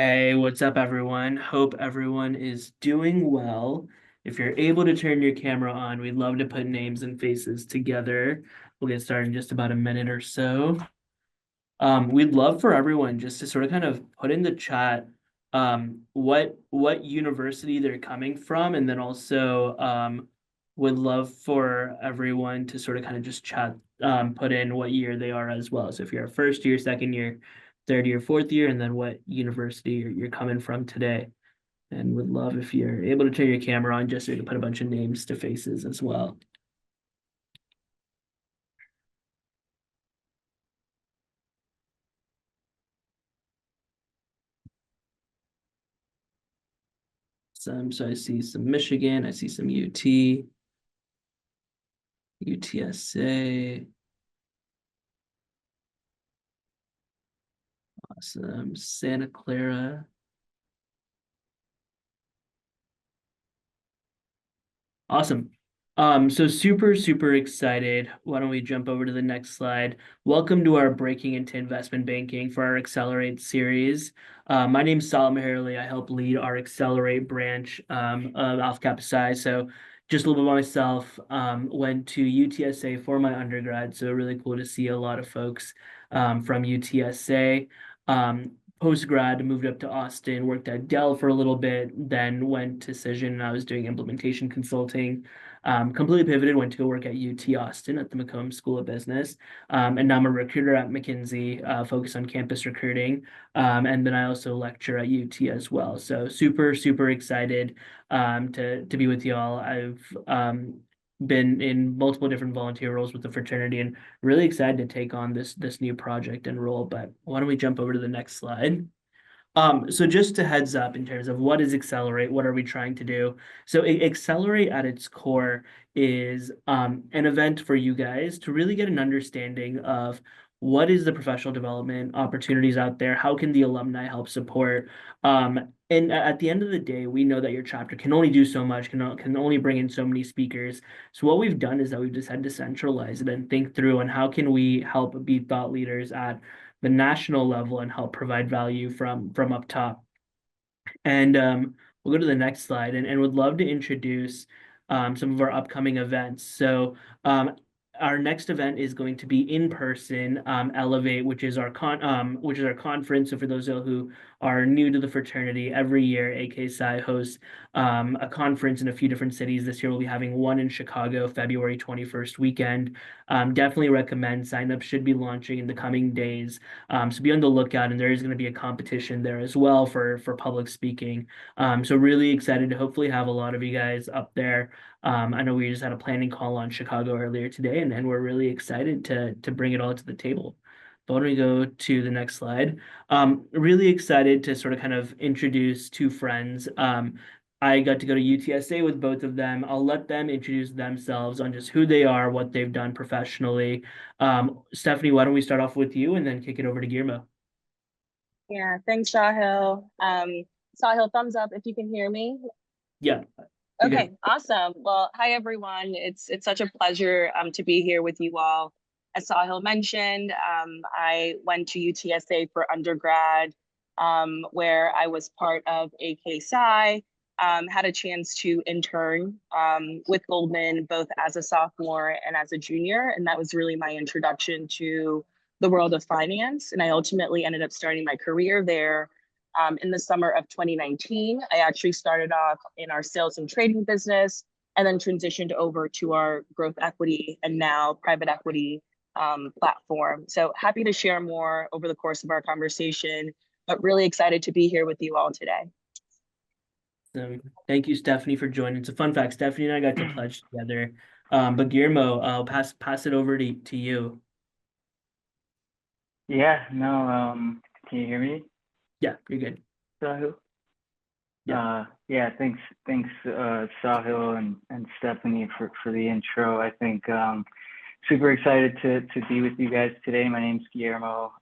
Hey, what's up, everyone? Hope everyone is doing well. If you're able to turn your camera on, we'd love to put names and faces together. We'll get started in just about a minute or so. We'd love for everyone just to sort of kind of put in the chat what university they're coming from, and then also would love for everyone to sort of kind of just chat put in what year they are as well. So if you're a first year, second year, third year, fourth year, and then what university you're coming from today. And would love if you're able to turn your camera on just so you can put a bunch of names to faces as well. So I see some Michigan, I see some UT, UTSA, awesome, Santa Clara. Awesome. So super excited. Why don't we jump over to the next slide? Welcome to our Breaking into Investment Banking for our Accelerate series. My name is Sahil. I help lead our Accelerate branch of Alpha Kappa Psi. So just a little bit about myself. Went to UTSA for my undergrad, so really cool to see a lot of folks from UTSA. Post-grad, moved up to Austin, worked at Dell for a little bit, then went to Cision, and I was doing implementation consulting. Completely pivoted, went to go work at UT Austin at the Macomb School of Business. And now I'm a recruiter at McKinsey, focused on campus recruiting. And then I also lecture at UT as well. So super excited to be with y'all. I've been in multiple different volunteer roles with the fraternity and really excited to take on this new project and role. But why don't we jump over to the next slide? So just a heads up in terms of what is Accelerate, what are we trying to do? So Accelerate at its core is an event for you guys to really get an understanding of what is the professional development opportunities out there, how can the alumni help support? And at the end of the day, we know that your chapter can only do so much, can only bring in so many speakers. So what we've done is that we've decided to centralize it and think through on how can we help be thought leaders at the national level and help provide value from up top. And we'll go to the next slide and would love to introduce some of our upcoming events. So our next event is going to be in person, Elevate, which is our conference. So for those who are new to the fraternity, every year AK Psi hosts a conference in a few different cities. This year we'll be having one in Chicago, February 21st weekend. Definitely recommend. Signups should be launching in the coming days. So be on the lookout, and there is going to be a competition there as well for public speaking. So really excited to hopefully have a lot of you guys up there. I know we just had a planning call on Chicago earlier today, and we're really excited to bring it all to the table. But why don't we go to the next slide? Really excited to sort of kind of introduce two friends. I got to go to UTSA with both of them. I'll let them introduce themselves on just who they are, what they've done professionally. Stephanie, why don't we start off with you and then kick it over to Guillermo? Yeah, thanks, Sahil. Sahil, thumbs up if you can hear me. Yeah, you're Okay, good. awesome. Well, hi everyone. It's such a pleasure to be here with you all. As Sahil mentioned, I went to UTSA for undergrad, where I was part of AK Psi, had a chance to intern with Goldman both as a sophomore and as a junior, and that was really my introduction to the world of finance. And I ultimately ended up starting my career there in the summer of 2019. I actually started off in our sales and trading business and then transitioned over to our growth equity and now private equity platform. So happy to share more over the course of our conversation, but really excited to be here with you all today. So thank you, Stephanie, for joining. It's a fun fact. Stephanie and I got to pledge together. But Guillermo, I'll pass it over to you. Yeah, no, can you hear me, Yeah, you're good. Sahil? Yeah. Yeah, thanks, Sahil and Stephanie for the intro. I think super excited to be with you guys today. My name's Guillermo.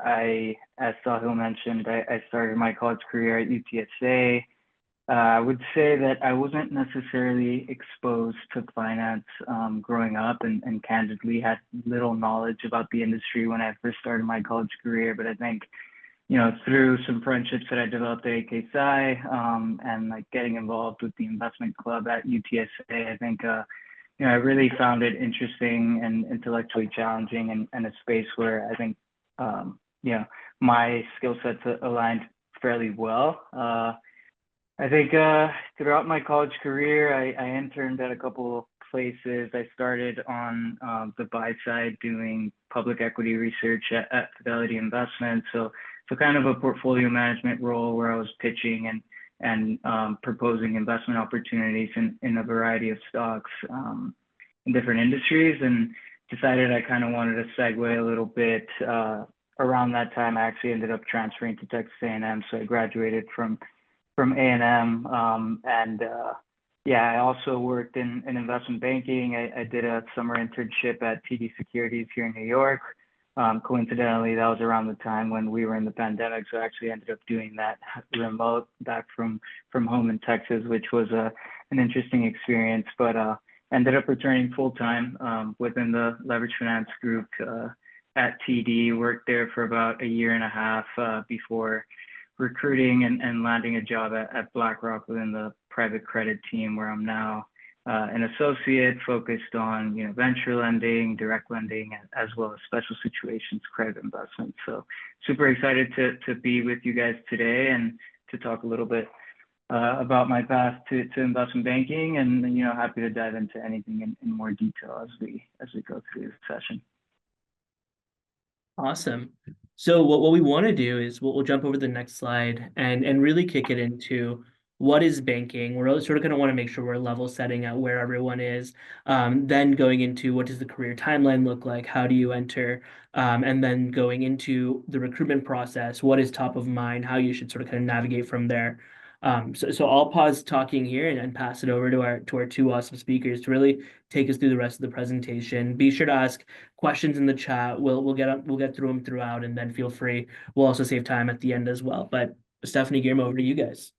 As Sahil mentioned, I started my college career at UTSA. I would say that I wasn't necessarily exposed to finance growing up and candidly had little knowledge about the industry when I first started my college career. But I think through some friendships that I developed at AKSI, and like getting involved with the investment club at UTSA, I think, I really found it interesting and intellectually challenging, and a space where I think, my skill sets aligned fairly well. I think throughout my college career, I interned at a couple of places. I started on the buy side doing public equity research at Fidelity Investments. So kind of a portfolio management role where I was pitching and proposing investment opportunities in a variety of stocks in different industries, and decided I kind of wanted to segue a little bit. Around that time, I actually ended up transferring to Texas A&M, so I graduated from A&M, and I also worked in investment banking. I did a summer internship at TD Securities here in New York. Coincidentally, that was around the time when we were in the pandemic, so I actually ended up doing that remote back from home in Texas, which was an interesting experience. But ended up returning full time within the leverage finance group at TD. Worked there for about a year and a half before recruiting and landing a job at BlackRock within the private credit team, where I'm now an associate focused on venture lending, direct lending, as well as special situations credit investments. So super excited to be with you guys today and to talk a little bit about my path to investment banking, and happy to dive into anything in more detail as we go through this session. Awesome. So what we want to do is we'll jump over the next slide and really kick it into what is banking. We're really sort of going to want to make sure we're level setting at where everyone is, then going into what does the career timeline look like, how do you enter, and then going into the recruitment process, what is top of mind, how you should sort of kind of navigate from there. So I'll pause talking here and pass it over to our two awesome speakers to really take us through the rest of the presentation. Be sure to ask questions in the chat. We'll get through them throughout, and then feel free. We'll also save time at the end as well. But Stephanie, Guillermo, over to you guys.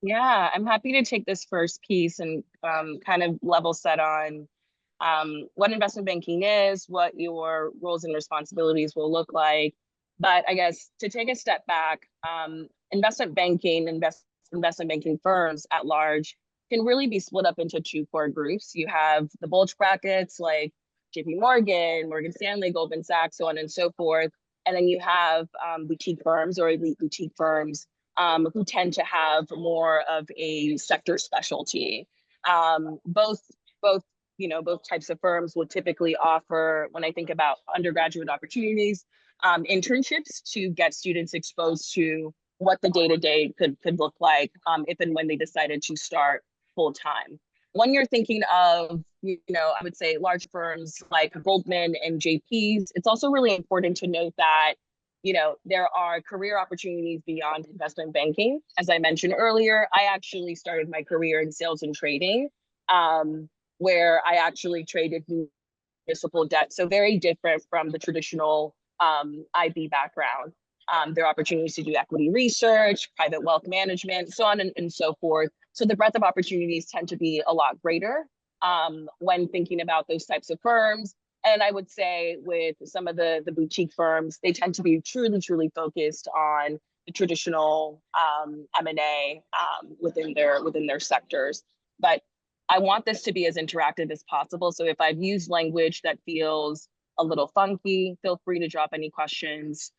Yeah, I'm happy to take this first piece and kind of level set on what investment banking is, what your roles and responsibilities will look like. But I guess to take a step back, investment banking firms at large can really be split up into two core groups. You have the bulge brackets like JP Morgan, Morgan Stanley, Goldman Sachs, so on and so forth. And then you have boutique firms or elite boutique firms who tend to have more of a sector specialty. Both types of firms will typically offer, when I think about undergraduate opportunities, internships to get students exposed to what the day-to-day could look like if and when they decided to start full-time. When you're thinking of, I would say large firms like Goldman and JP's, it's also really important to note that there are career opportunities beyond investment banking. As I mentioned earlier, I actually started my career in sales and trading, where I actually traded municipal debt. So very different from the traditional IB background. There are opportunities to do equity research, private wealth management, so on and so forth. So the breadth of opportunities tend to be a lot greater when thinking about those types of firms. And I would say with some of the boutique firms, they tend to be truly focused on the traditional M&A within their sectors. But I want this to be as interactive as possible. So if I've used language that feels a little funky, feel free to drop any questions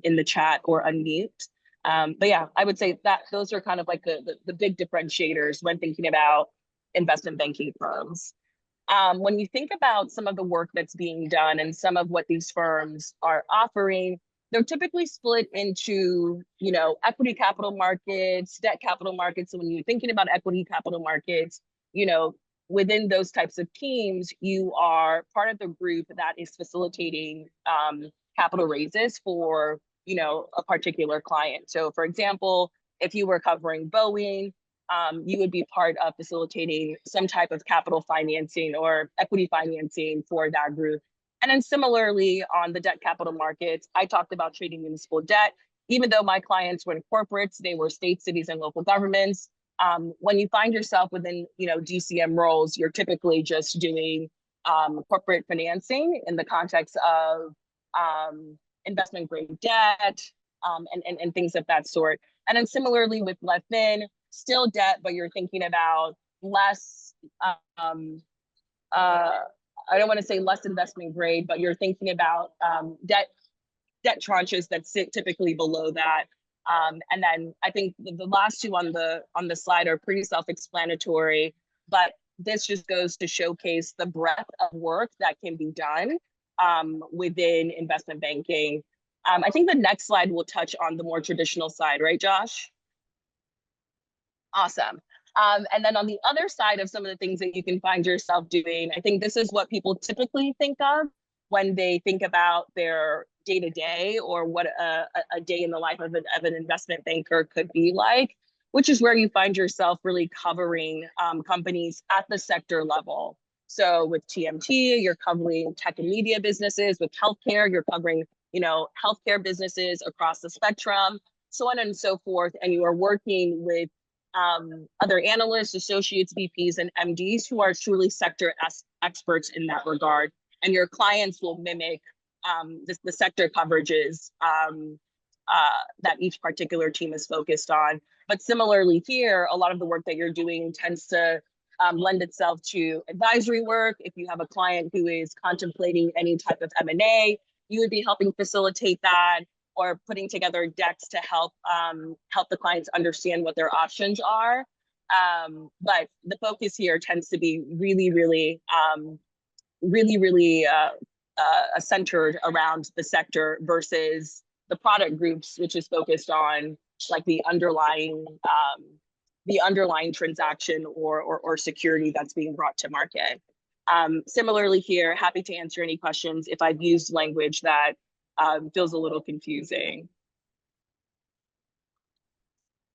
in the chat or unmute. But yeah, I would say that those are kind of like the big differentiators when thinking about investment banking firms. When you think about some of the work that's being done and some of what these firms are offering, they're typically split into, equity capital markets, debt capital markets. So when you're thinking about equity capital markets, within those types of teams, you are part of the group that is facilitating capital raises for, a particular client. So for example, if you were covering Boeing, you would be part of facilitating some type of capital financing or equity financing for that group. And then similarly on the debt capital markets, I talked about trading municipal debt. Even though my clients were in corporates, they were state, cities, and local governments. When you find yourself within, DCM roles, you're typically just doing corporate financing in the context of investment grade debt, and things of that sort. And then similarly with Levin, still debt, but you're thinking about less, I don't want to say less investment grade, but you're thinking about debt tranches that sit typically below that. And then I think the last two on the slide are pretty self-explanatory, but this just goes to showcase the breadth of work that can be done within investment banking. I think the next slide will touch on the more traditional side, right, Josh? Awesome. And then on the other side of some of the things that you can find yourself doing, I think this is what people typically think of when they think about their day-to-day or what a day in the life of an investment banker could be like, which is where you find yourself really covering companies at the sector level. So with TMT, you're covering tech and media businesses. With healthcare, you're covering, healthcare businesses across the spectrum, so on and so forth. And you are working with other analysts, associates, VPs, and MDs who are truly sector experts in that regard. And your clients will mimic the sector coverages that each particular team is focused on. But similarly here, a lot of the work that you're doing tends to lend itself to advisory work. If you have a client who is contemplating any type of M&A, you would be helping facilitate that, or putting together decks to help the clients understand what their options are. But the focus here tends to be really centered around the sector versus the product groups, which is focused on like the underlying transaction or security that's being brought to market. Similarly here, happy to answer any questions if I've used language that feels a little confusing.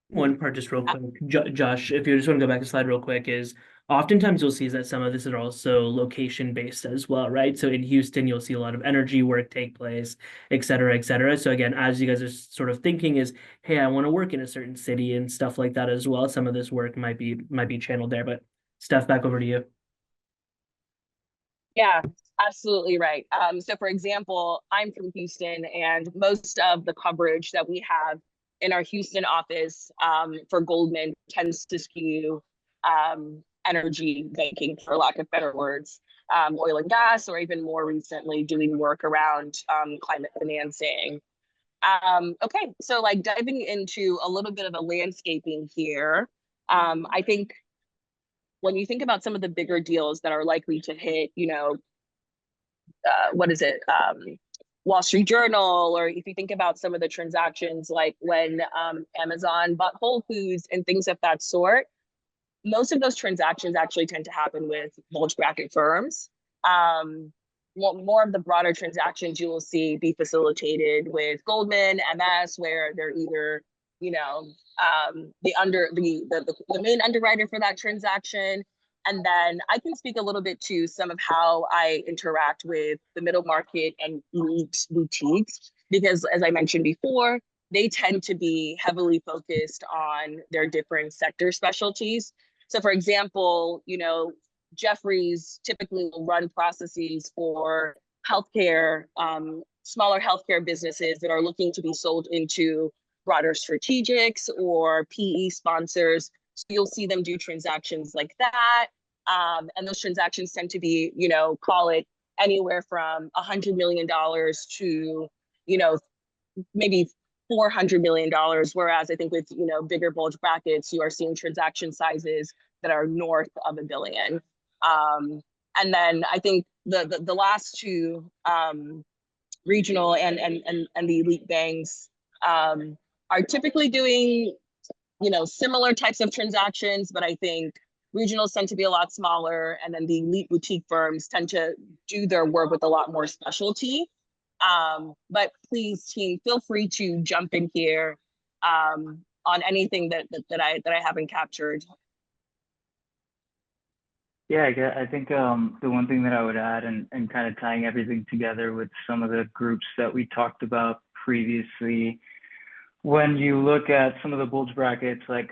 One part just real quick, Josh, if you just want to go back a slide real quick, is oftentimes you'll see that some of this is also location based as well, right? So in Houston, you'll see a lot of energy work take place, et cetera, et cetera. So again, as you guys are sort of thinking is, hey, I want to work in a certain city and stuff like that as well, some of this work might be channeled there. But Steph, back over to you. Yeah, absolutely right. So for example, I'm from Houston, and most of the coverage that we have in our Houston office for Goldman tends to skew energy banking, for lack of better words, oil and gas, or even more recently doing work around climate financing. Okay, so like diving into a little bit of a landscaping here, I think when you think about some of the bigger deals that are likely to hit, what is it? Wall Street Journal, or if you think about some of the transactions like when Amazon bought Whole Foods and things of that sort, most of those transactions actually tend to happen with bulge bracket firms. More of the broader transactions you will see be facilitated with Goldman, MS, where they're either, the main underwriter for that transaction. And then I can speak a little bit to some of how I interact with the middle market and elite boutiques, because as I mentioned before, they tend to be heavily focused on their different sector specialties. So for example, Jeffries typically will run processes for healthcare, smaller healthcare businesses that are looking to be sold into broader strategics or PE sponsors. So you'll see them do transactions like that. And those transactions tend to be, call it anywhere from $100 million to, maybe $400 million. Whereas I think with, bigger bulge brackets, you are seeing transaction sizes that are north of $1 billion. And then I think the last two regional and the elite banks are typically doing, similar types of transactions, but I think regionals tend to be a lot smaller, and then the elite boutique firms tend to do their work with a lot more specialty. But please, team, feel free to jump in here on anything that I haven't captured. Yeah, I think the one thing that I would add, and kind of tying everything together with some of the groups that we talked about previously, when you look at some of the bulge brackets like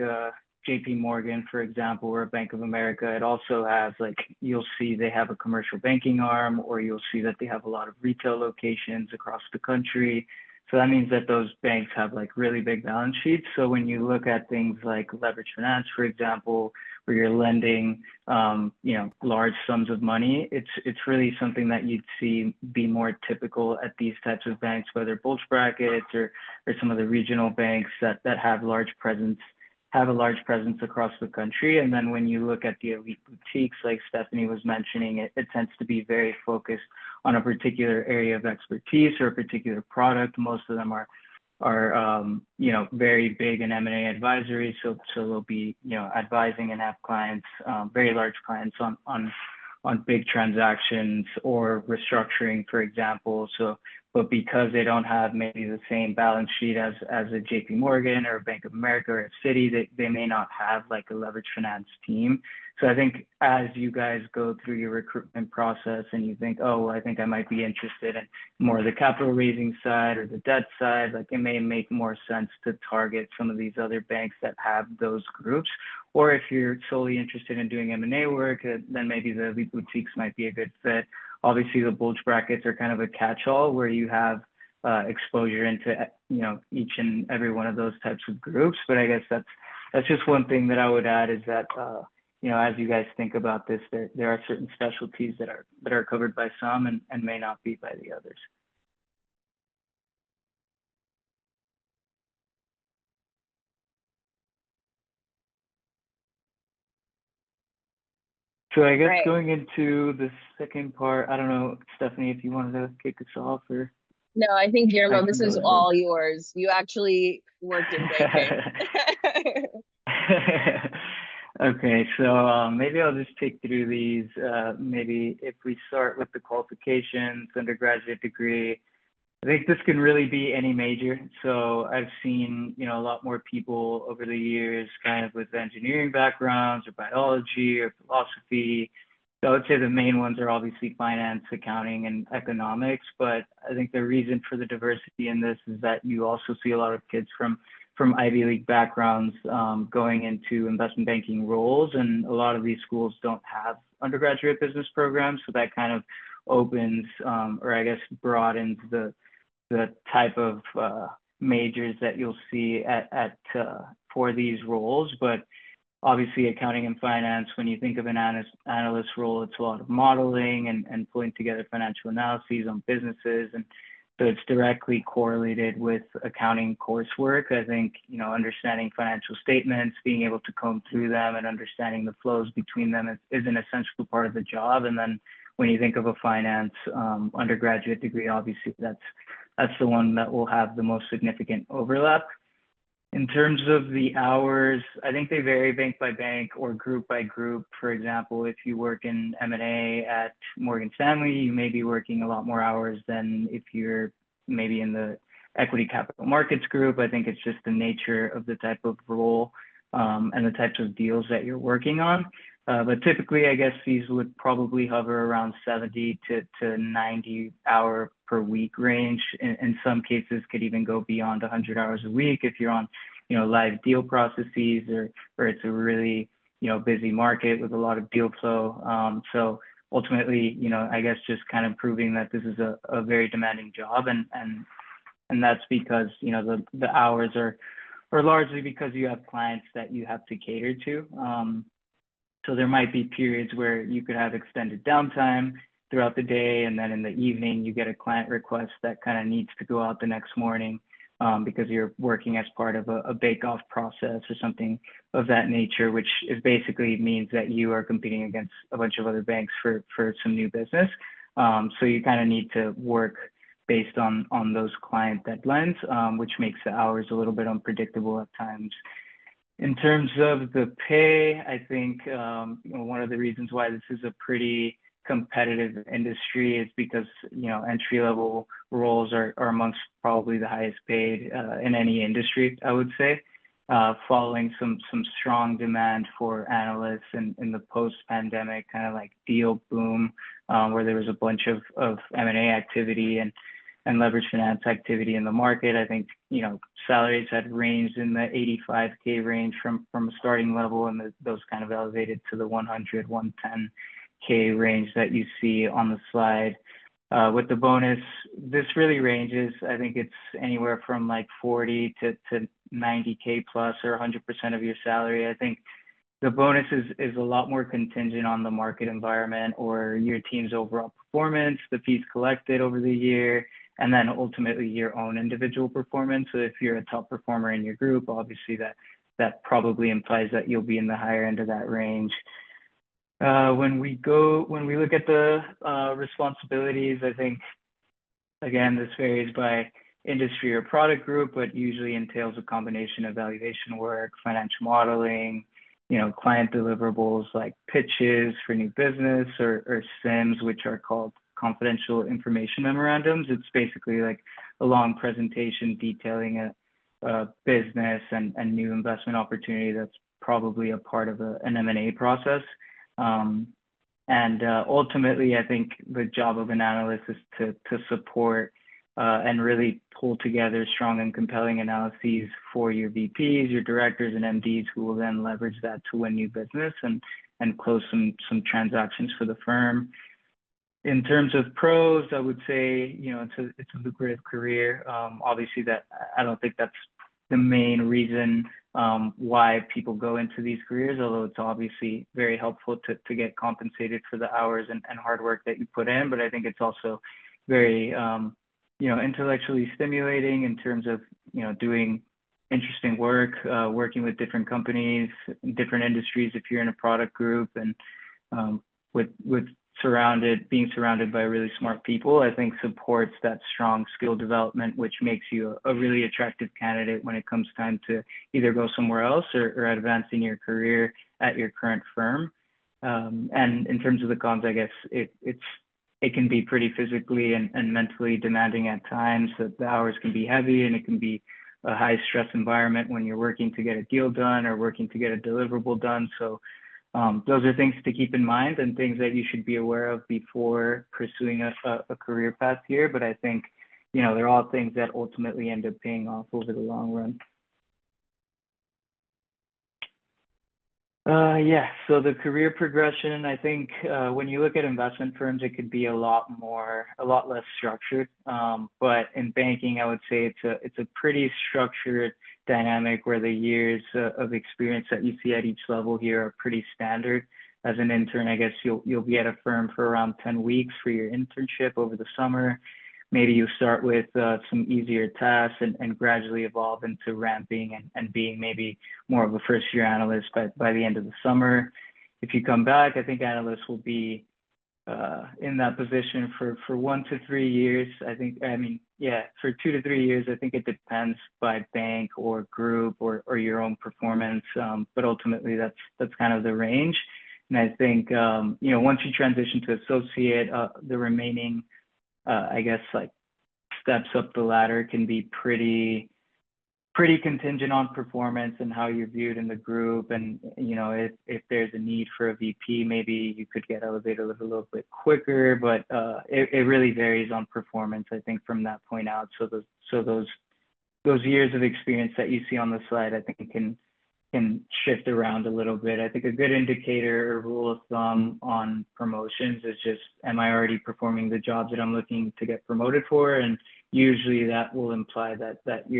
JP Morgan, for example, or Bank of America, it also has like, you'll see they have a commercial banking arm, or you'll see that they have a lot of retail locations across the country. So that means that those banks have like really big balance sheets. So when you look at things like leverage finance, for example, where you're lending, large sums of money, it's really something that you'd see be more typical at these types of banks, whether bulge brackets or some of the regional banks that have a large presence across the country. And then when you look at the elite boutiques, like Stephanie was mentioning, it tends to be very focused on a particular area of expertise or a particular product. Most of them are very big in M&A advisory. So they'll be, advising and have clients, very large clients on big transactions or restructuring, for example. But because they don't have maybe the same balance sheet as a JP Morgan or a Bank of America or a Citi, they may not have like a leverage finance team. So I think as you guys go through your recruitment process and you think, oh, I think I might be interested in more of the capital raising side or the debt side, like it may make more sense to target some of these other banks that have those groups. Or if you're solely interested in doing M&A work, then maybe the elite boutiques might be a good fit. Obviously, the bulge brackets are kind of a catch-all where you have exposure into each and every one of those types of groups. But I guess that's just one thing that I would add is that as you guys think about this, there are certain specialties that are covered by some and may not be by the others. So I guess going into the second part, I don't know, Stephanie, if you wanted to kick us off or. No, I think Guillermo, this is all yours. You actually worked in banking. Okay, so maybe I'll just take through these. Maybe if we start with the qualifications, undergraduate degree, I think this can really be any major. So I've seen, a lot more people over the years kind of with engineering backgrounds or biology or philosophy. So I would say the main ones are obviously finance, accounting, and economics. But I think the reason for the diversity in this is that you also see a lot of kids from Ivy League backgrounds going into investment banking roles. And a lot of these schools don't have undergraduate business programs. So that kind of opens or I guess broadens the type of majors that you'll see for these roles. But obviously accounting and finance, when you think of an analyst role, it's a lot of modeling and pulling together financial analyses on businesses. And so it's directly correlated with accounting coursework. I think, understanding financial statements, being able to comb through them and understanding the flows between them is an essential part of the job. And then when you think of a finance undergraduate degree, obviously that's the one that will have the most significant overlap. In terms of the hours, I think they vary bank by bank or group by group. For example, if you work in M&A at Morgan Stanley, you may be working a lot more hours than if you're maybe in the equity capital markets group. I think it's just the nature of the type of role and the types of deals that you're working on. But typically, I guess these would probably hover around 70 to 90 hour per week range. In some cases, could even go beyond 100 hours a week if you're on, live deal processes or it's a really, busy market with a lot of deal flow. So ultimately, I guess just kind of proving that this is a very demanding job, and that's because the hours are largely because you have clients that you have to cater to. So there might be periods where you could have extended downtime throughout the day, and then in the evening you get a client request that kind of needs to go out the next morning because you're working as part of a bake-off process or something of that nature, which is basically means that you are competing against a bunch of other banks for some new business. So you kind of need to work based on those client deadlines, which makes the hours a little bit unpredictable at times. In terms of the pay, I think one of the reasons why this is a pretty competitive industry is because entry-level roles are amongst probably the highest paid in any industry, I would say, following some strong demand for analysts in the post-pandemic kind of like deal boom, where there was a bunch of M&A activity. And and leverage finance activity in the market. I think, salaries had ranged in the 85K range from a starting level, and those kind of elevated to the 100, 110K range that you see on the slide. With the bonus, this really ranges. I think it's anywhere from like 40 to 90K plus, or 100% of your salary. I think the bonus is a lot more contingent on the market environment or your team's overall performance, the fees collected over the year, and then ultimately your own individual performance. So if you're a top performer in your group, obviously that probably implies that you'll be in the higher end of that range. When we look at the responsibilities, I think, again, this varies by industry or product group, but usually entails a combination of valuation work, financial modeling, client deliverables like pitches for new business, or SIMs, which are called confidential information memorandums. It's basically like a long presentation detailing a business and new investment opportunity that's probably a part of an M&A process. Ultimately, I think the job of an analyst is to support and really pull together strong and compelling analyses for your VPs, your directors, and MDs, who will then leverage that to win new business and close some transactions for the firm. In terms of pros, I would say, it's a lucrative career. Obviously, that I don't think that's the main reason why people go into these careers, although it's obviously very helpful to get compensated for the hours and hard work that you put in. But I think it's also very, intellectually stimulating in terms of, doing interesting work, working with different companies, different industries if you're in a product group, and with being surrounded by really smart people, I think supports that strong skill development, which makes you a really attractive candidate when it comes time to either go somewhere else or advancing your career at your current firm. And in terms of the cons, I guess it can be pretty physically and mentally demanding at times. So the hours can be heavy, and it can be a high stress environment when you're working to get a deal done or working to get a deliverable done. So those are things to keep in mind and things that you should be aware of before pursuing a career path here. But I think, they're all things that ultimately end up paying off over the long run. So the career progression, I think when you look at investment firms, it could be a lot less structured. But in banking, I would say it's a pretty structured dynamic where the years of experience that you see at each level here are pretty standard. As an intern, I guess you'll be at a firm for around 10 weeks for your internship over the summer. Maybe you start with some easier tasks and gradually evolve into ramping and being maybe more of a first-year analyst by the end of the summer. If you come back, I think analysts will be in that position for 1 to 3 years. For 2 to 3 years. I think it depends by bank or group or your own performance. But ultimately, that's kind of the range. And I think once you transition to associate, the remaining steps up the ladder can be pretty contingent on performance and how you're viewed in the group. And, if there's a need for a VP, maybe you could get elevated a little bit quicker, but it really varies on performance, I think, from that point out. So those years of experience that you see on the slide, I think can shift around a little bit. I think a good indicator or rule of thumb on promotions is just, am I already performing the jobs that I'm looking to get promoted for? And usually that will imply that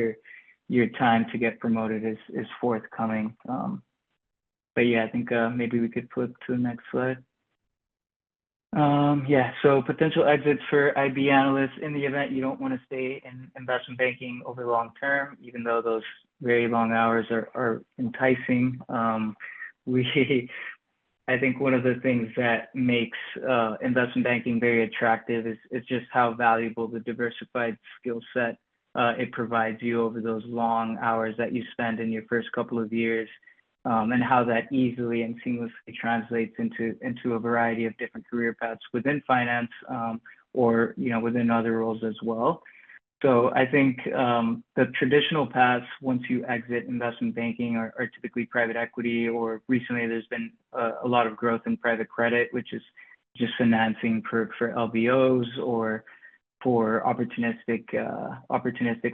your time to get promoted is forthcoming. But yeah, I think maybe we could flip to the next slide. So potential exits for IB analysts in the event you don't want to stay in investment banking over the long term, even though those very long hours are enticing. I think one of the things that makes investment banking very attractive is just how valuable the diversified skill set it provides you over those long hours that you spend in your first couple of years. And how that easily and seamlessly translates into a variety of different career paths within finance or within other roles as well. So I think the traditional paths once you exit investment banking are typically private equity, or recently there's been a lot of growth in private credit, which is just financing for LBOs or for opportunistic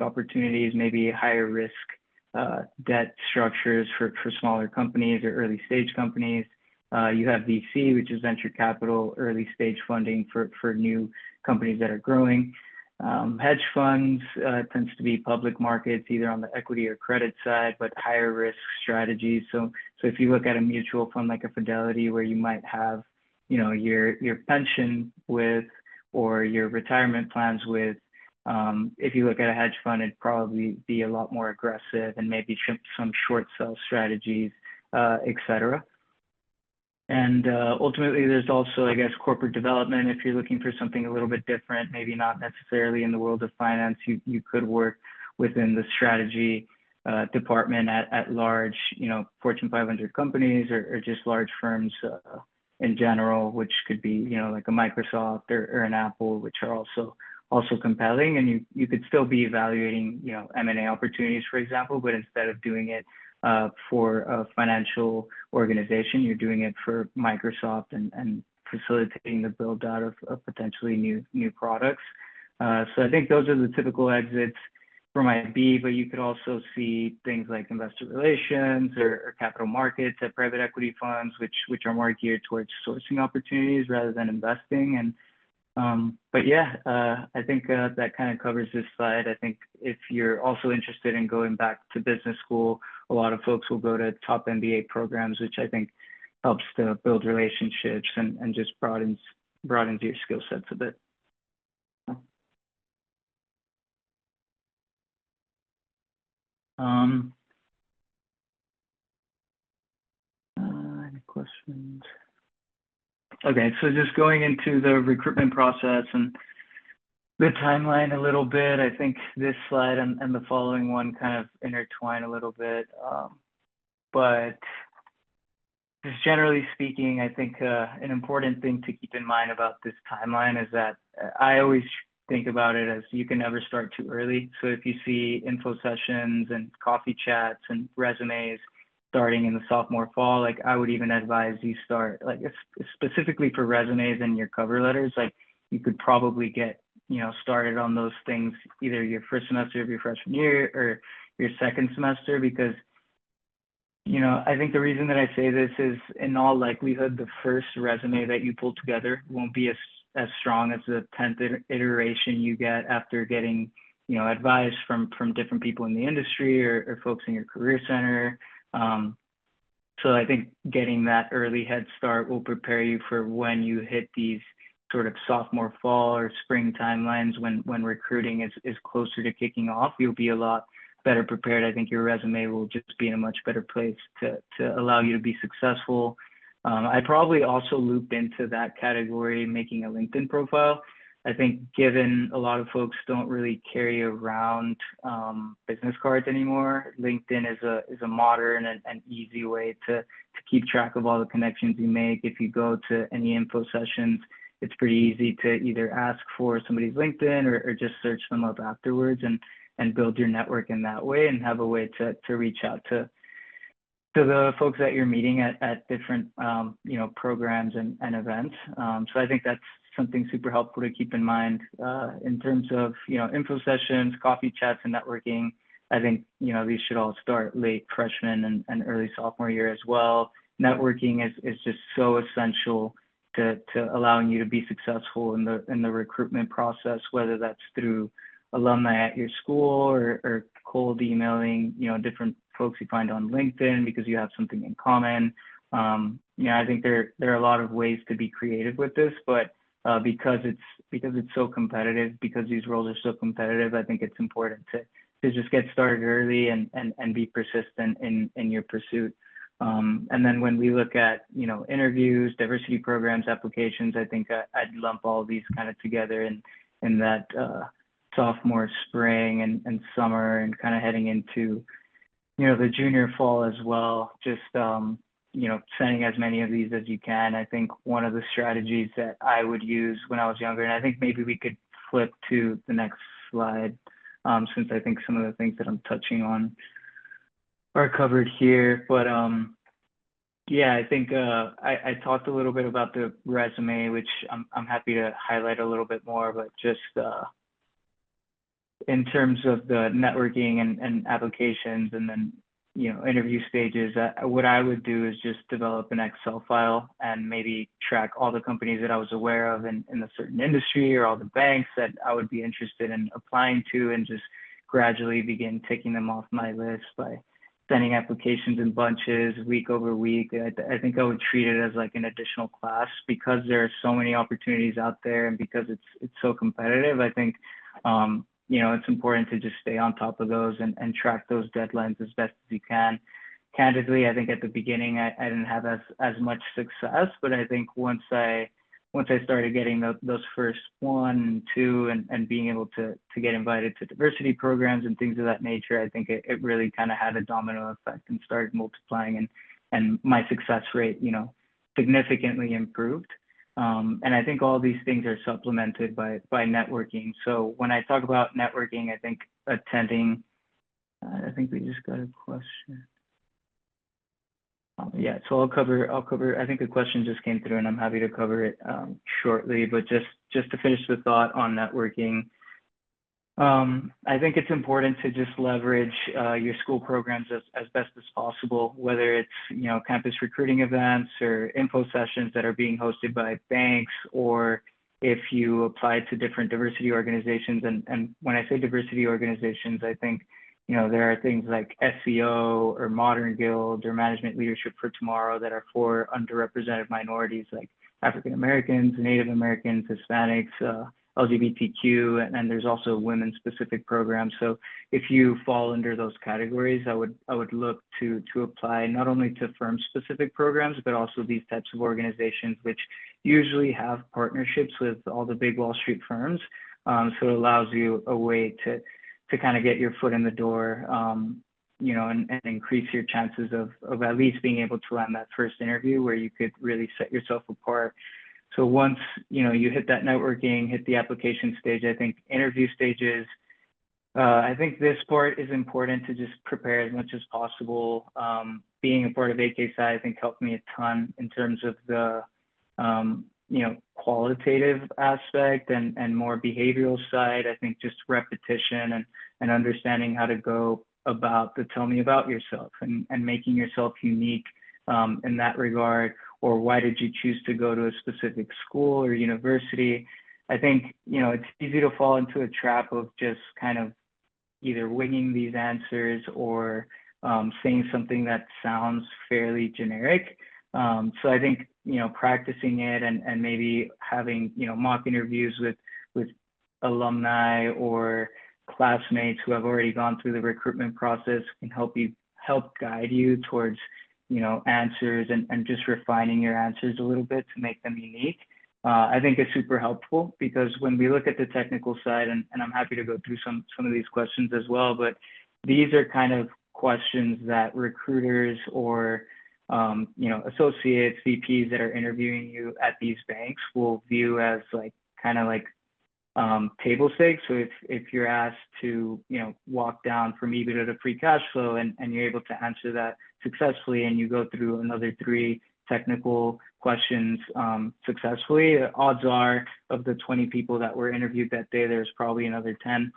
opportunities, maybe higher risk debt structures for smaller companies or early stage companies. You have VC, which is venture capital, early stage funding for new companies that are growing. Hedge funds tends to be public markets, either on the equity or credit side, but higher risk strategies. So if you look at a mutual fund like a Fidelity, where you might have, your pension with, or your retirement plans with, if you look at a hedge fund, it'd probably be a lot more aggressive and maybe some short sell strategies, et cetera. And ultimately, there's also, I guess, corporate development. If you're looking for something a little bit different, maybe not necessarily in the world of finance, you could work within the strategy department at large, Fortune 500 companies, or just large firms in general, which could be, like a Microsoft or an Apple, which are also compelling. And you could still be evaluating, M&A opportunities, for example, but instead of doing it for a financial organization, you're doing it for Microsoft and facilitating the build out of potentially new products. So I think those are the typical exits from IB, but you could also see things like investor relations or capital markets at private equity funds, which are more geared towards sourcing opportunities rather than investing. And but yeah, I think that kind of covers this slide. I think if you're also interested in going back to business school, a lot of folks will go to top MBA programs, which I think helps to build relationships and just broadens your skill sets a bit. Any questions? Okay, so just going into the recruitment process and the timeline a little bit. I think this slide and the following one kind of intertwine a little bit, but just generally speaking, I think an important thing to keep in mind about this timeline is that I always think about it as you can never start too early. So if you see info sessions and coffee chats and resumes starting in the sophomore fall, like I would even advise you start, like specifically for resumes and your cover letters, like you could probably get, started on those things either your first semester of your freshman year or your second semester, because I think the reason that I say this is, in all likelihood, the first resume that you pull together won't be as strong as the 10th iteration you get after getting, advice from different people in the industry or folks in your career center. So I think getting that early head start will prepare you for when you hit these sort of sophomore, fall, or spring timelines when recruiting is closer to kicking off. You'll be a lot better prepared. I think your resume will just be in a much better place to allow you to be successful. I probably also loop into that category making a LinkedIn profile. I think given a lot of folks don't really carry around business cards anymore, LinkedIn is a modern and easy way to keep track of all the connections you make. If you go to any info sessions, it's pretty easy to either ask for somebody's LinkedIn or just search them up afterwards and build your network in that way and have a way to reach out to the folks that you're meeting at different programs and events. So I think that's something super helpful to keep in mind in terms of info sessions, coffee chats, and networking. I think these should all start late freshman and early sophomore year as well. Networking is just so essential to allowing you to be successful in the recruitment process, whether that's through alumni at your school or cold emailing different folks you find on LinkedIn because you have something in common. I think there are a lot of ways to be creative with this, but because it's so competitive, because these roles are so competitive, I think it's important to just get started early and be persistent in your pursuit. And then when we look at interviews, diversity programs, applications, I think I'd lump all these kind of together in that sophomore, spring, and summer, and kind of heading into the junior fall as well. Just sending as many of these as you can. I think one of the strategies that I would use when I was younger, and I think maybe we could flip to the next slide, since I think some of the things that I'm touching on are covered here. But Yeah, I think I talked a little bit about the resume, which I'm happy to highlight a little bit more, but just in terms of the networking and applications and then interview stages, what I would do is just develop an Excel file and maybe track all the companies that I was aware of in a certain industry or all the banks that I would be interested in applying to, and just gradually begin ticking them off my list by sending applications in bunches week over week. I think I would treat it as like an additional class because there are so many opportunities out there, and because it's so competitive. I think it's important to just stay on top of those and track those deadlines as best as you can. Candidly, I think at the beginning I didn't have as much success, but I think once I started getting those first one and two, and being able to get invited to diversity programs and things of that nature, I think it really kind of had a domino effect and started multiplying, and my success rate, significantly improved. And I think all these things are supplemented by networking. So when I talk about networking, I think attending, I think we just got a question. Yeah, so I'll cover, I think the question just came through and I'm happy to cover it shortly, but just to finish the thought on networking, I think it's important to just leverage your school programs as best as possible, whether it's, campus recruiting events or info sessions that are being hosted by banks, or if you apply to different diversity organizations. And when I say diversity organizations, I think there are things like SEO or Modern Guild or Management Leadership for Tomorrow that are for underrepresented minorities like African Americans, Native Americans, Hispanics, LGBTQ, and there's also women-specific programs. So if you fall under those categories, I would look to apply not only to firm-specific programs, but also these types of organizations, which usually have partnerships with all the big Wall Street firms. So it allows you a way to kind of get your foot in the door, and increase your chances of at least being able to land that first interview where you could really set yourself apart. So once, you hit that networking, hit the application stage, I think interview stages, I think this part is important to just prepare as much as possible. Being a part of AKSI, I think helped me a ton in terms of the, qualitative aspect and more behavioral side. I think just repetition and understanding how to go about the tell me about yourself, and making yourself unique in that regard, or why did you choose to go to a specific school or university. I think, it's easy to fall into a trap of just kind of either winging these answers or saying something that sounds fairly generic. So I think, practicing it and maybe having, mock interviews with alumni or classmates who have already gone through the recruitment process can help guide you towards, answers, and just refining your answers a little bit to make them unique. I think it's super helpful, because when we look at the technical side, and I'm happy to go through some of these questions as well, but these are kind of questions that recruiters or associates, VPs that are interviewing you at these banks will view as kind of like table stakes. So if you're asked to walk down from EBITDA to free cash flow, and you're able to answer that successfully, and you go through another 3 technical questions successfully, odds are of the 20 people that were interviewed that day, there's probably another 10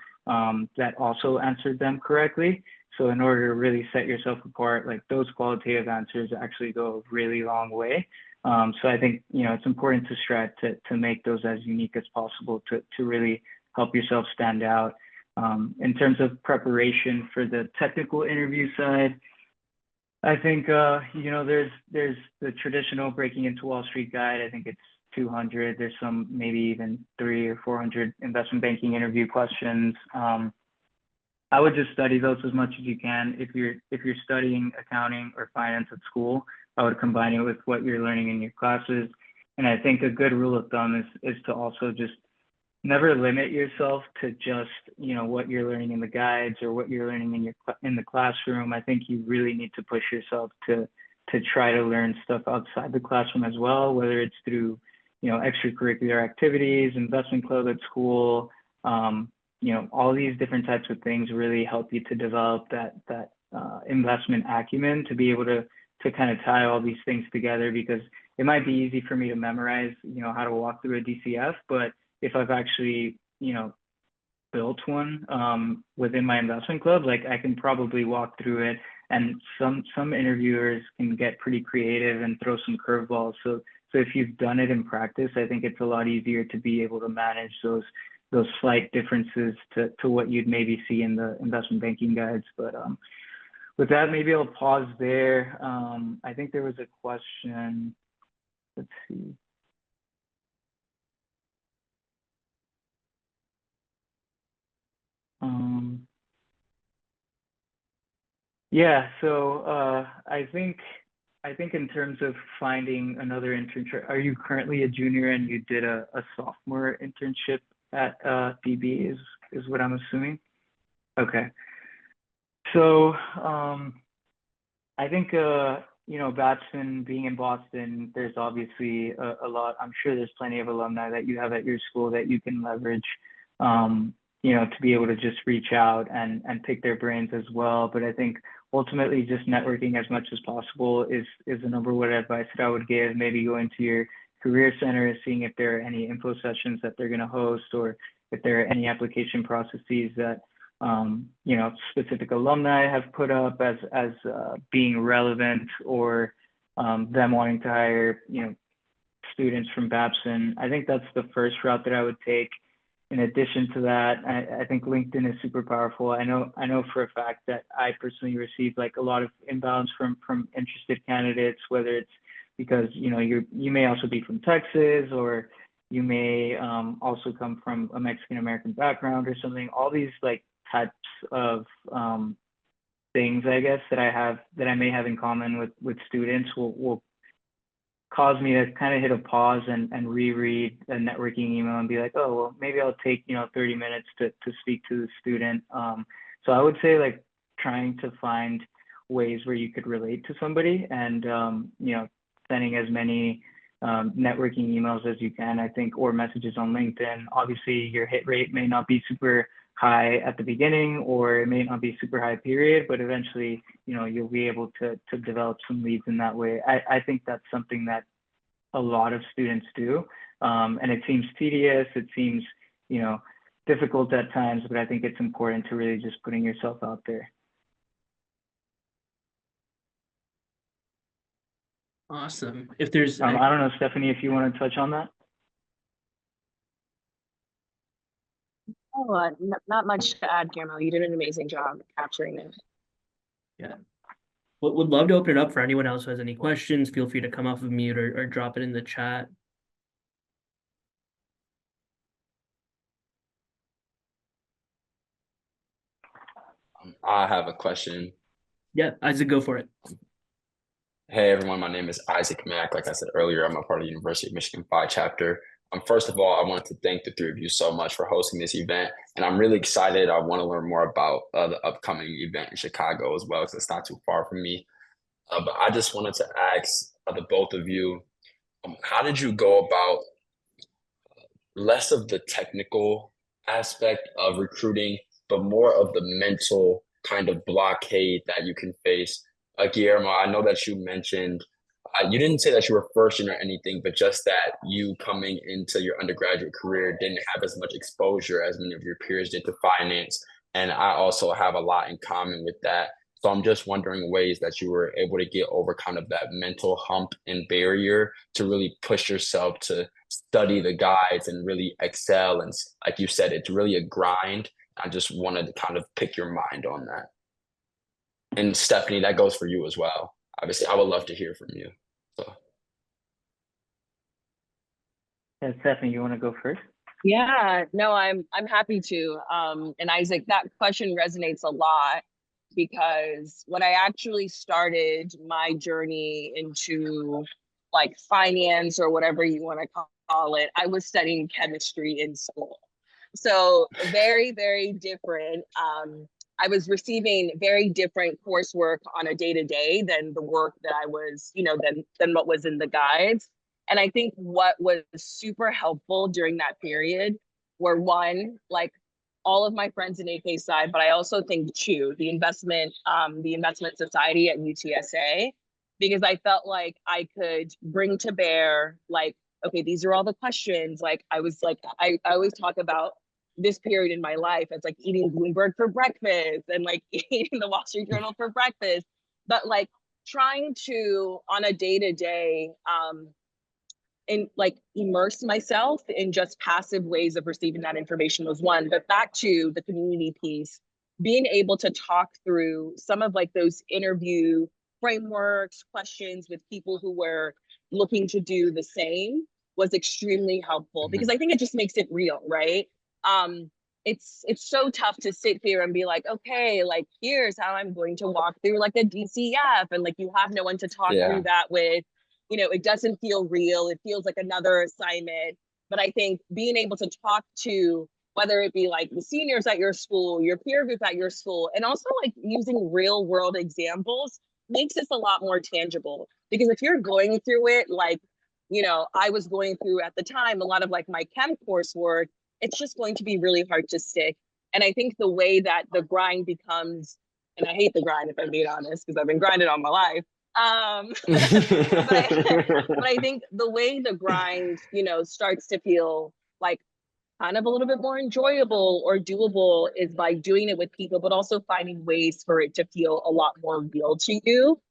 that also answered them correctly. So in order to really set yourself apart, those qualitative answers actually go a really long way. So I think, it's important to strive to make those as unique as possible to really help yourself stand out. In terms of preparation for the technical interview side, I think, there's the traditional Breaking into Wall Street guide. I think it's 200. There's some maybe even 300 or 400 investment banking interview questions. I would just study those as much as you can. If you're studying accounting or finance at school, I would combine it with what you're learning in your classes. And I think a good rule of thumb is to also just never limit yourself to just, what you're learning in the guides or what you're learning in the classroom. I think you really need to push yourself to try to learn stuff outside the classroom as well, whether it's through, extracurricular activities, investment club at school, all these different types of things really help you to develop that investment acumen to be able to to kind of tie all these things together, because it might be easy for me to memorize, how to walk through a DCF, but if I've actually, built one within my investment club, like I can probably walk through it. And some interviewers can get pretty creative and throw some curveballs. So if you've done it in practice, I think it's a lot easier to be able to manage those slight differences to what you'd maybe see in the investment banking guides. But with that, maybe I'll pause there. I think there was a question. Let's see. Yeah, so I think in terms of finding another internship, are you currently a junior and you did a sophomore internship at DB is what I'm assuming? Okay. So I think Babson being in Boston, there's obviously a lot. I'm sure there's plenty of alumni that you have at your school that you can leverage, to be able to just reach out and pick their brains as well. But I think ultimately just networking as much as possible is the number one advice that I would give. Maybe go into your career center, seeing if there are any info sessions that they're going to host, or if there are any application processes that specific alumni have put up as being relevant, or them wanting to hire, students from Babson. I think that's the first route that I would take. In addition to that, I think LinkedIn is super powerful. I know for a fact that I personally received like a lot of inbounds from interested candidates, whether it's because you may also be from Texas, or you may also come from a Mexican American background or something. All these like types of things, I guess, that I may have in common with students will cause me to kind of hit a pause and reread a networking email and be like, oh, well, maybe I'll take 30 minutes to speak to the student. So I would say like trying to find ways where you could relate to somebody, and sending as many networking emails as you can, I think, or messages on LinkedIn. Obviously, your hit rate may not be super high at the beginning, or it may not be super high period, but eventually, you'll be able to develop some leads in that way. I think that's something that a lot of students do. And it seems tedious, it seems, difficult at times, but I think it's important to really just putting yourself out there. Awesome. If there's I don't know, Stephanie, if you want to touch on that. Oh, not much to add, Guillermo. You did an amazing job capturing it. Yeah. Would love to open it up for anyone else who has any questions. Feel free to come off of mute or drop it in the chat. I have a question. Yeah, Isaac, go for it. Hey everyone, my name is Isaac Mack. Like I said earlier, I'm a part of the University of Michigan Phi chapter. First of all, I wanted to thank the three of you so much for hosting this event, and I'm really excited. I want to learn more about the upcoming event in Chicago as well, because it's not too far from me. But I just wanted to ask the both of you, how did you go about less of the technical aspect of recruiting, but more of the mental kind of blockade that you can face? Guillermo, I know that you mentioned, you didn't say that you were first in or anything, but just that you coming into your undergraduate career didn't have as much exposure as many of your peers did to finance. And I also have a lot in common with that. So I'm just wondering ways that you were able to get over kind of that mental hump and barrier to really push yourself to study the guides and really excel. And like you said, it's really a grind. I just wanted to kind of pick your mind on that. And Stephanie, that goes for you as well. Obviously, I would love to hear from you. So. Yeah, Stephanie, you want to go first? Yeah, no, I'm happy to. And Isaac, that question resonates a lot, because when I actually started my journey into like finance or whatever you want to call it, I was studying chemistry in school. So very, very different. I was receiving very different coursework on a day-to-day than the work that I was, than what was in the guides. And I think what was super helpful during that period were, one, like all of my friends in AK side, but I also think CHU, the investment society at UTSA, because I felt like I could bring to bear, like, okay, these are all the questions. Like, I was like, I always talk about this period in my life as like eating Bloomberg for breakfast and like eating the Wall Street Journal for breakfast. But like trying to, on a day to day, and like immerse myself in just passive ways of receiving that information was one. But back to the community piece, being able to talk through some of like those interview frameworks, questions with people who were looking to do the same was extremely helpful, because I think it just makes it real, right? Um, it's so tough to sit here and be like, okay, like here's how I'm going to walk through like a DCF, and like you have no one to talk Yeah. through that with. You know, it doesn't feel real. It feels like another assignment. But I think being able to talk to, whether it be like the seniors at your school, your peer group at your school, and also like using real world examples makes this a lot more tangible. Because if you're going through it, like, you know, I was going through at the time, a lot of like my chem coursework, it's just going to be really hard to stick. And I think the way that the grind becomes, and I hate the grind if I'm being honest, because I've been grinding all my life. But I think the way the grind, you know, starts to feel like kind of a little bit more enjoyable or doable is by doing it with people, but also finding ways for it to feel a lot more real to you,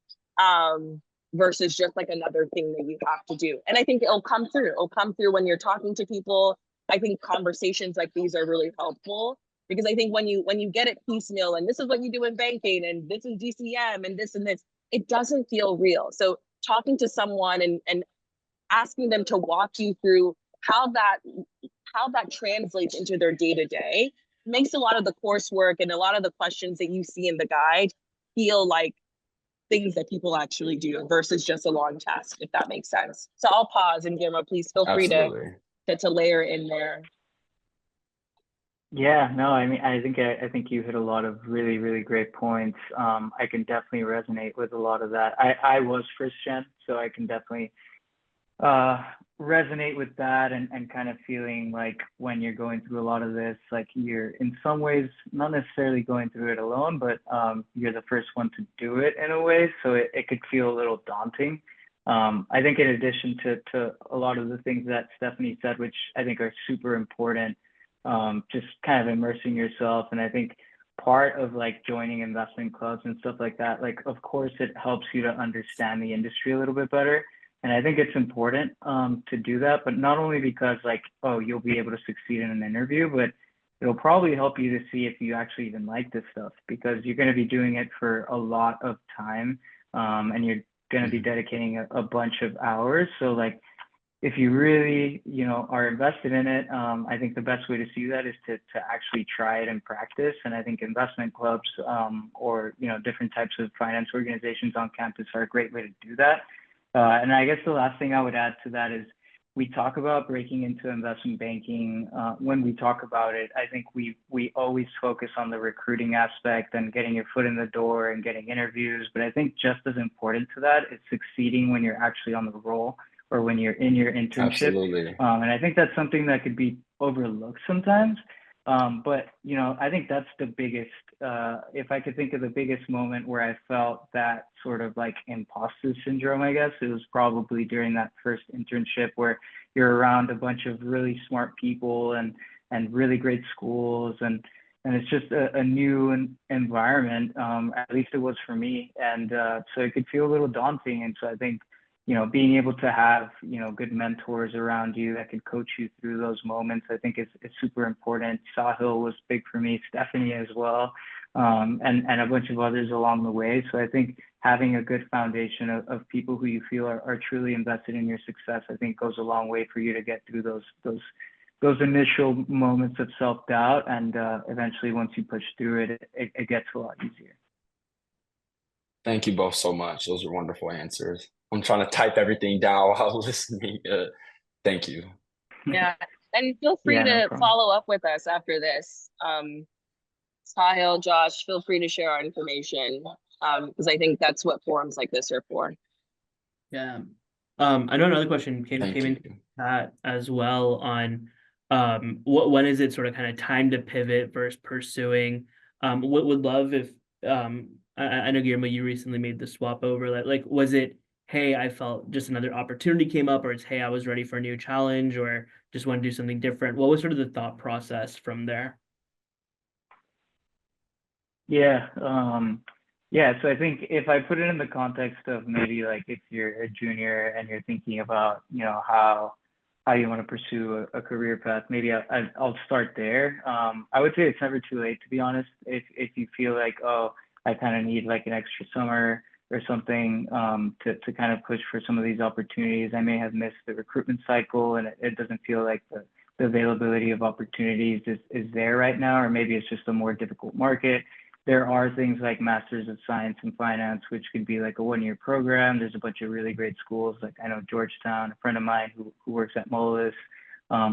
versus just like another thing that you have to do. And I think it'll come through. It'll come through when you're talking to people. I think conversations like these are really helpful, because I think when you get it piecemeal and this is what you do in banking and this is DCM and this, it doesn't feel real. So talking to someone and asking them to walk you through how that translates into their day-to-day makes a lot of the coursework and a lot of the questions that you see in the guide feel like things that people actually do versus just a long task, if that makes sense. So I'll pause, and Guillermo, please feel free Absolutely. to layer in there. Yeah, no, I mean, I think you hit a lot of really, really great points. I can definitely resonate with a lot of that. I was first gen, so I can definitely resonate with that, and kind of feeling like when you're going through a lot of this, like you're in some ways not necessarily going through it alone, but you're the first one to do it in a way, so it could feel a little daunting. I think in addition to a lot of the things that Stephanie said, which I think are super important, just kind of immersing yourself. And I think part of like joining investment clubs and stuff like that, like of course it helps you to understand the industry a little bit better. And I think it's important to do that, but not only because like, oh, you'll be able to succeed in an interview, but it'll probably help you to see if you actually even like this stuff, because you're going to be doing it for a lot of time, and you're going to be dedicating a bunch of hours. So like, if you really, are invested in it, I think the best way to see that is to actually try it and practice. And I think investment clubs, or, different types of finance organizations on campus are a great way to do that. And I guess the last thing I would add to that is we talk about breaking into investment banking. When we talk about it, I think we always focus on the recruiting aspect and getting your foot in the door and getting interviews. But I think just as important to that is succeeding when you're actually on the roll, or when you're in your internship. Absolutely. And I think that's something that could be overlooked sometimes. But, I think that's the biggest, if I could think of the biggest moment where I felt that sort of like imposter syndrome, I guess, it was probably during that first internship where you're around a bunch of really smart people and really great schools. And it's just a new environment, at least it was for me. And so it could feel a little daunting. And so I think, being able to have, good mentors around you that could coach you through those moments, I think is super important. Sahil was big for me, Stephanie as well, and a bunch of others along the way. So I think having a good foundation of people who you feel are truly invested in your success, I think goes a long way for you to get through those initial moments of self-doubt. And eventually, once you push through it, it gets a lot easier. Thank you both so much. Those are wonderful answers. I'm trying to type everything down while listening. Thank you. Yeah, and feel free to follow up with us after this. Sahil, Josh, feel free to share our information, because I think that's what forums like this are for. Yeah. I know another question came Thank in you. that as well on when is it sort of kind of time to pivot versus pursuing. Would love if I know, Guillermo, you recently made the swap over. Like, was it, hey, I felt just another opportunity came up, or it's, hey, I was ready for a new challenge, or just want to do something different? What was sort of the thought process from there? Yeah, yeah. So I think if I put it in the context of maybe like if you're a junior and you're thinking about, how you want to pursue a career path, maybe I'll start there. I would say it's never too late, to be honest. If you feel like, oh, I kind of need like an extra summer or something, to kind of push for some of these opportunities. I may have missed the recruitment cycle and it doesn't feel like the availability of opportunities is there right now, or maybe it's just a more difficult market. There are things like Masters of Science in Finance, which could be like a 1 year program. There's a bunch of really great schools. Like I know Georgetown, a friend of mine who works at Moelis,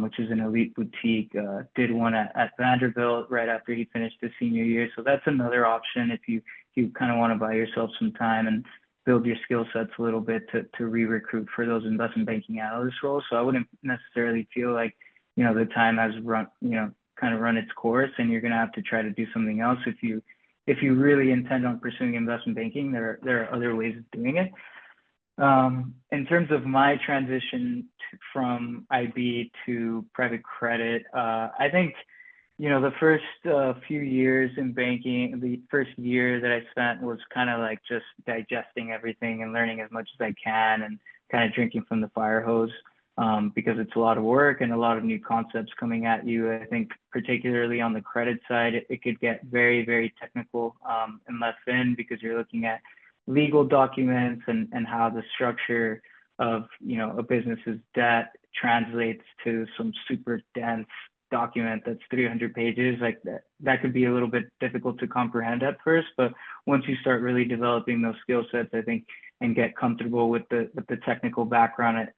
which is an elite boutique, did one at Vanderbilt right after he finished his senior year. So that's another option if you kind of want to buy yourself some time and build your skill sets a little bit to re-recruit for those investment banking analyst roles. So I wouldn't necessarily feel like, the time has run, kind of run its course and you're going to have to try to do something else. If you really intend on pursuing investment banking, there are other ways of doing it. In terms of my transition from IB to private credit, I think, the first few years in banking, the first year that I spent was kind of like just digesting everything and learning as much as I can and kind of drinking from the fire hose, because it's a lot of work and a lot of new concepts coming at you. I think particularly on the credit side, it could get very, very technical, and left in because you're looking at legal documents and how the structure of a business's debt translates to some super dense document that's 300 pages. Like that could be a little bit difficult to comprehend at first, but once you start really developing those skill sets, I think, and get comfortable with the technical background, it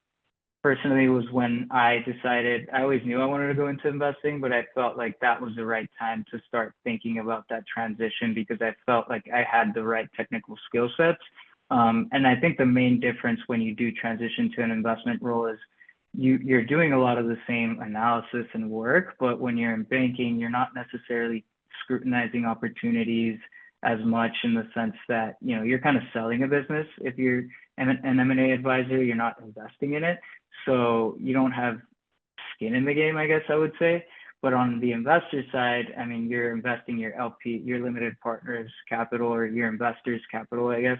personally was when I decided. I always knew I wanted to go into investing, but I felt like that was the right time to start thinking about that transition because I felt like I had the right technical skill sets. And I think the main difference when you do transition to an investment role is you're doing a lot of the same analysis and work, but when you're in banking, you're not necessarily scrutinizing opportunities as much in the sense that, you're kind of selling a business. If you're an M&A advisor, you're not investing in it. So you don't have skin in the game, I guess I would say. But on the investor side, I mean, you're investing your LP, your limited partners capital, or your investors capital, I guess,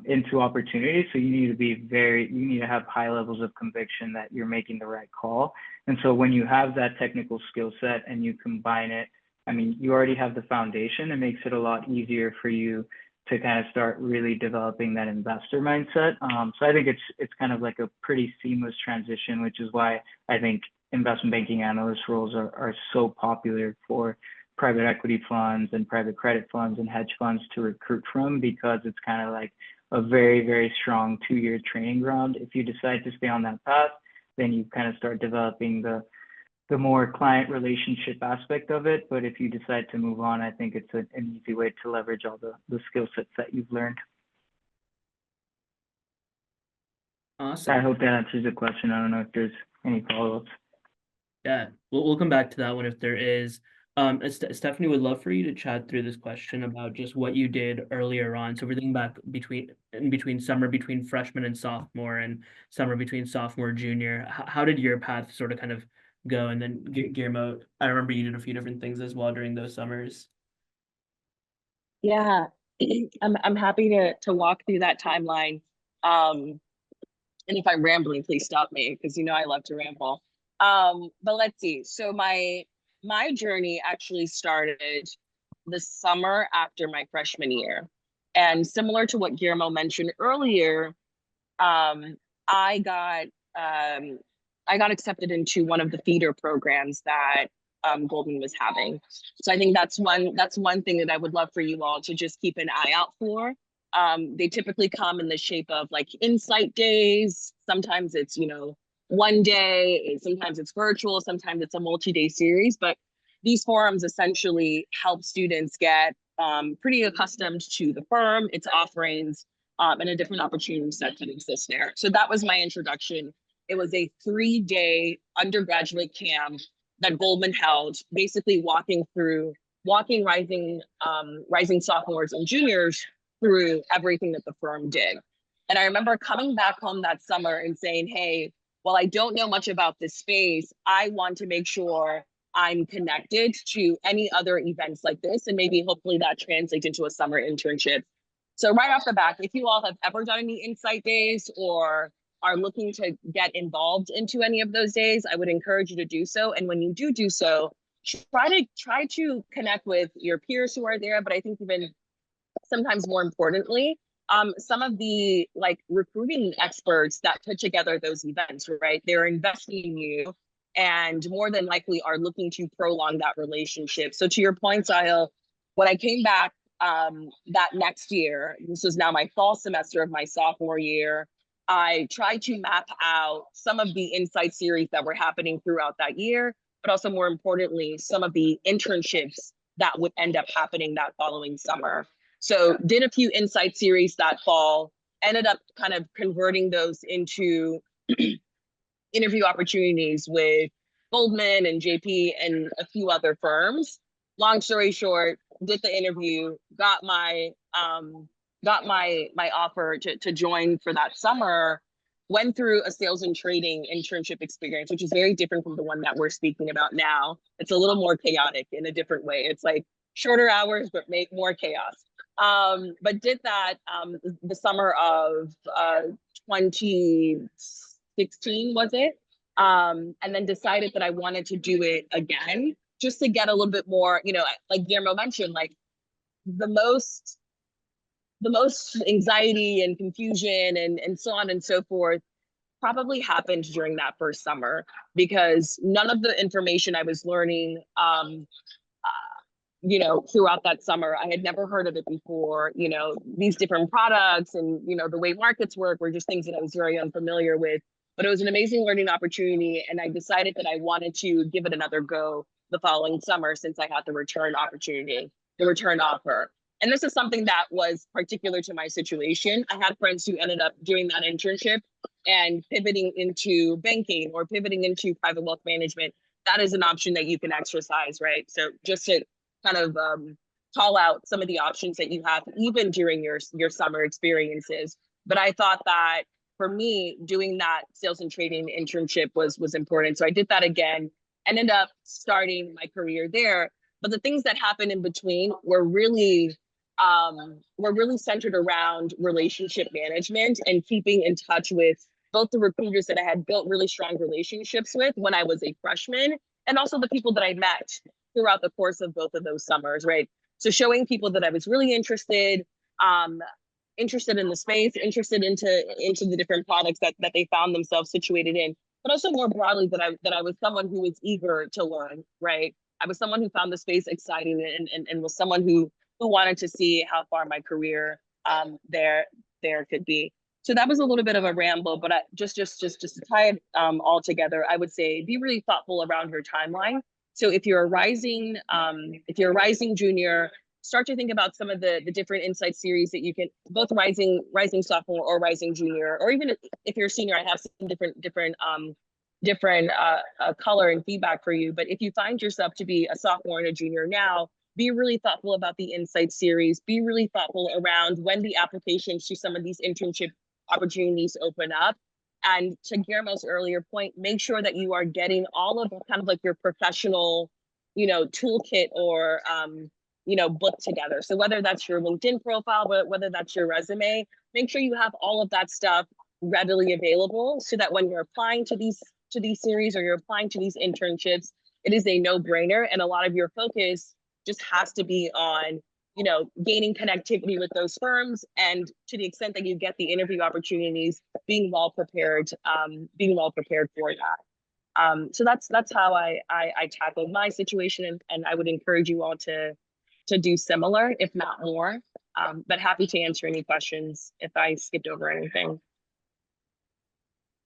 into opportunities. So you need to have high levels of conviction that you're making the right call. And so when you have that technical skill set and you combine it, I mean, you already have the foundation. It makes it a lot easier for you to kind of start really developing that investor mindset. So I think it's kind of like a pretty seamless transition, which is why I think investment banking analyst roles are so popular for private equity funds and private credit funds and hedge funds to recruit from, because it's kind of like a very, very strong 2 year training ground. If you decide to stay on that path, then you kind of start developing the more client relationship aspect of it. But if you decide to move on, I think it's an easy way to leverage all the skill sets that you've learned. Awesome. I hope that answers the question. I don't know if there's any follow-ups. Yeah, we'll come back to that one if there is. Stephanie, would love for you to chat through this question about just what you did earlier on. So we're thinking back between summer between freshman and sophomore, and summer between sophomore junior. How did your path sort of kind of go? And then Guillermo, I remember you did a few different things as well during those summers. Yeah, I'm happy to walk through that timeline. And if I'm rambling, please stop me because I love to ramble. But let's see. So my journey actually started the summer after my freshman year. And similar to what Guillermo mentioned earlier, I got accepted into one of the feeder programs that Goldman was having. So I think that's one thing that I would love for you all to just keep an eye out for. They typically come in the shape of like insight days. Sometimes it's, one day, sometimes it's virtual, sometimes it's a multi-day series, but these forums essentially help students get pretty accustomed to the firm, its offerings, and a different opportunity set that exists there. So that was my introduction. It was a 3-day undergraduate camp that Goldman held, basically walking through walking rising sophomores and juniors through everything that the firm did. And I remember coming back home that summer and saying, hey, while I don't know much about this space, I want to make sure I'm connected to any other events like this, and maybe hopefully that translates into a summer internship. So right off the bat, if you all have ever done any insight days or are looking to get involved into any of those days, I would encourage you to do so. And when you do so, try to connect with your peers who are there, but I think even sometimes more importantly, some of the like recruiting experts that put together those events, right? They're investing in you and more than likely are looking to prolong that relationship. So to your point, Sahil, when I came back that next year, this was now my fall semester of my sophomore year, I tried to map out some of the insight series that were happening throughout that year, but also more importantly, some of the internships that would end up happening that following summer. So did a few insight series that fall, ended up kind of converting those into interview opportunities with Goldman and JP and a few other firms. Long story short, did the interview, got my offer to join for that summer, went through a sales and trading internship experience, which is very different from the one that we're speaking about now. It's a little more chaotic in a different way. It's like shorter hours, but make more chaos. But did that the summer of 2016, was it? And then decided that I wanted to do it again, just to get a little bit more, you know, like Guillermo mentioned, like the most anxiety and confusion and so on and so forth probably happened during that first summer, because none of the information I was learning you know, throughout that summer, I had never heard of it before. You know, these different products and, you know, the way markets work were just things that I was very unfamiliar with. But it was an amazing learning opportunity. And I decided that I wanted to give it another go the following summer, since I had the return opportunity, the return offer. And this is something that was particular to my situation. I had friends who ended up doing that internship and pivoting into banking or pivoting into private wealth management. That is an option that you can exercise, right? So just to kind of call out some of the options that you have even during your summer experiences. But I thought that for me, doing that sales and trading internship was important. So I did that again, ended up starting my career there. But the things that happened in between were really centered around relationship management and keeping in touch with both the recruiters that I had built really strong relationships with when I was a freshman, and also the people that I met throughout the course of both of those summers, right? So showing people that I was really interested in the space, interested into the different products that they found themselves situated in, but also more broadly that I was someone who was eager to learn, right? I was someone who found the space exciting and was someone who wanted to see how far my career there could be. So that was a little bit of a ramble, but just to tie it all together, I would say be really thoughtful around your timeline. So if you're a rising junior, start to think about some of the different insight series that you can, both rising sophomore or rising junior, or even if you're a senior, I have some different color and feedback for you. But if you find yourself to be a sophomore and a junior now, be really thoughtful about the insight series. Be really thoughtful around when the applications to some of these internship opportunities open up. And to Guillermo's earlier point, make sure that you are getting all of kind of like your professional, you know, toolkit or, you know, book together. So whether that's your LinkedIn profile, whether that's your resume, make sure you have all of that stuff readily available so that when you're applying to these series or you're applying to these internships, it is a no-brainer. And a lot of your focus just has to be on, you know, gaining connectivity with those firms, and to the extent that you get the interview opportunities, being well prepared for that. So that's how I tackled my situation, and I would encourage you all to do similar, if not more. But happy to answer any questions if I skipped over anything.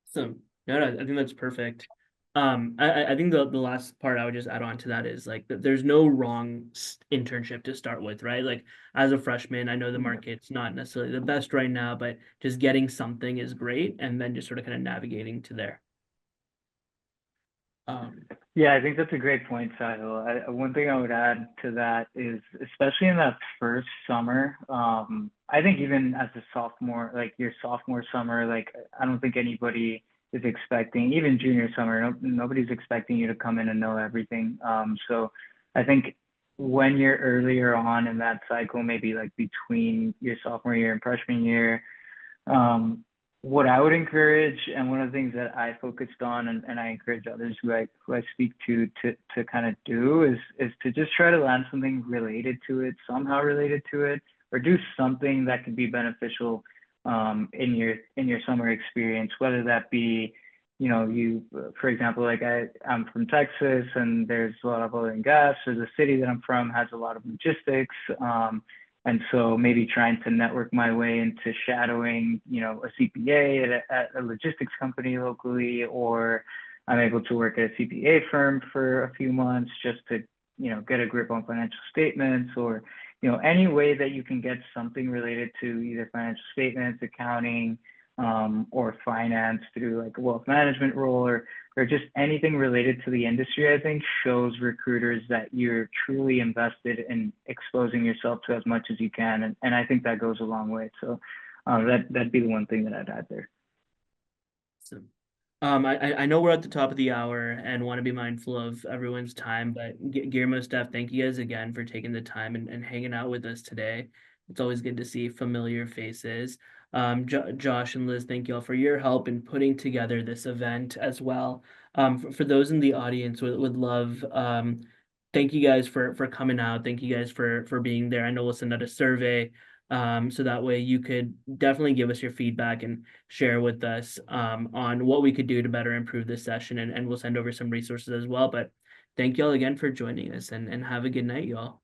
Awesome. No, I think that's perfect. I think the last part I would just add on to that is like there's no wrong internship to start with, right? Like as a freshman, I know the market's not necessarily the best right now, but just getting something is great, and then just sort of kind of navigating to there. Yeah, I think that's a great point, Sahil. One thing I would add to that is, especially in that first summer, I think even as a sophomore, like your sophomore summer, like I don't think anybody is expecting, even junior summer, nobody's expecting you to come in and know everything. So I think when you're earlier on in that cycle, maybe like between your sophomore year and freshman year, um, what I would encourage, and one of the things that I focused on, and I encourage others who I speak to kind of do is to just try to land something related to it, somehow related to it, or do something that could be beneficial in your summer experience, whether that be, you know, you, for example, like I'm from Texas, and there's a lot of oil and gas. So the city that I'm from has a lot of logistics. And so maybe trying to network my way into shadowing, you know, a CPA at a logistics company locally, or I'm able to work at a CPA firm for a few months just to, you know, get a grip on financial statements, or, you know, any way that you can get something related to either financial statements, accounting, or finance through like a wealth management role, or just anything related to the industry, I think shows recruiters that you're truly invested in exposing yourself to as much as you can. And I think that goes a long way. So that'd be the one thing that I'd add there. So, I know we're at the top of the hour and want to be mindful of everyone's time, but Guillermo, Steph, thank you guys again for taking the time and hanging out with us today. It's always good to see familiar faces. Josh and Liz, thank you all for your help in putting together this event as well. For those in the audience, would love thank you guys for coming out. Thank you guys for being there. I know we'll send out a survey, so that way you could definitely give us your feedback and share with us on what we could do to better improve this session, and we'll send over some resources as well. But thank you all again for joining us, and have a good night, y'all.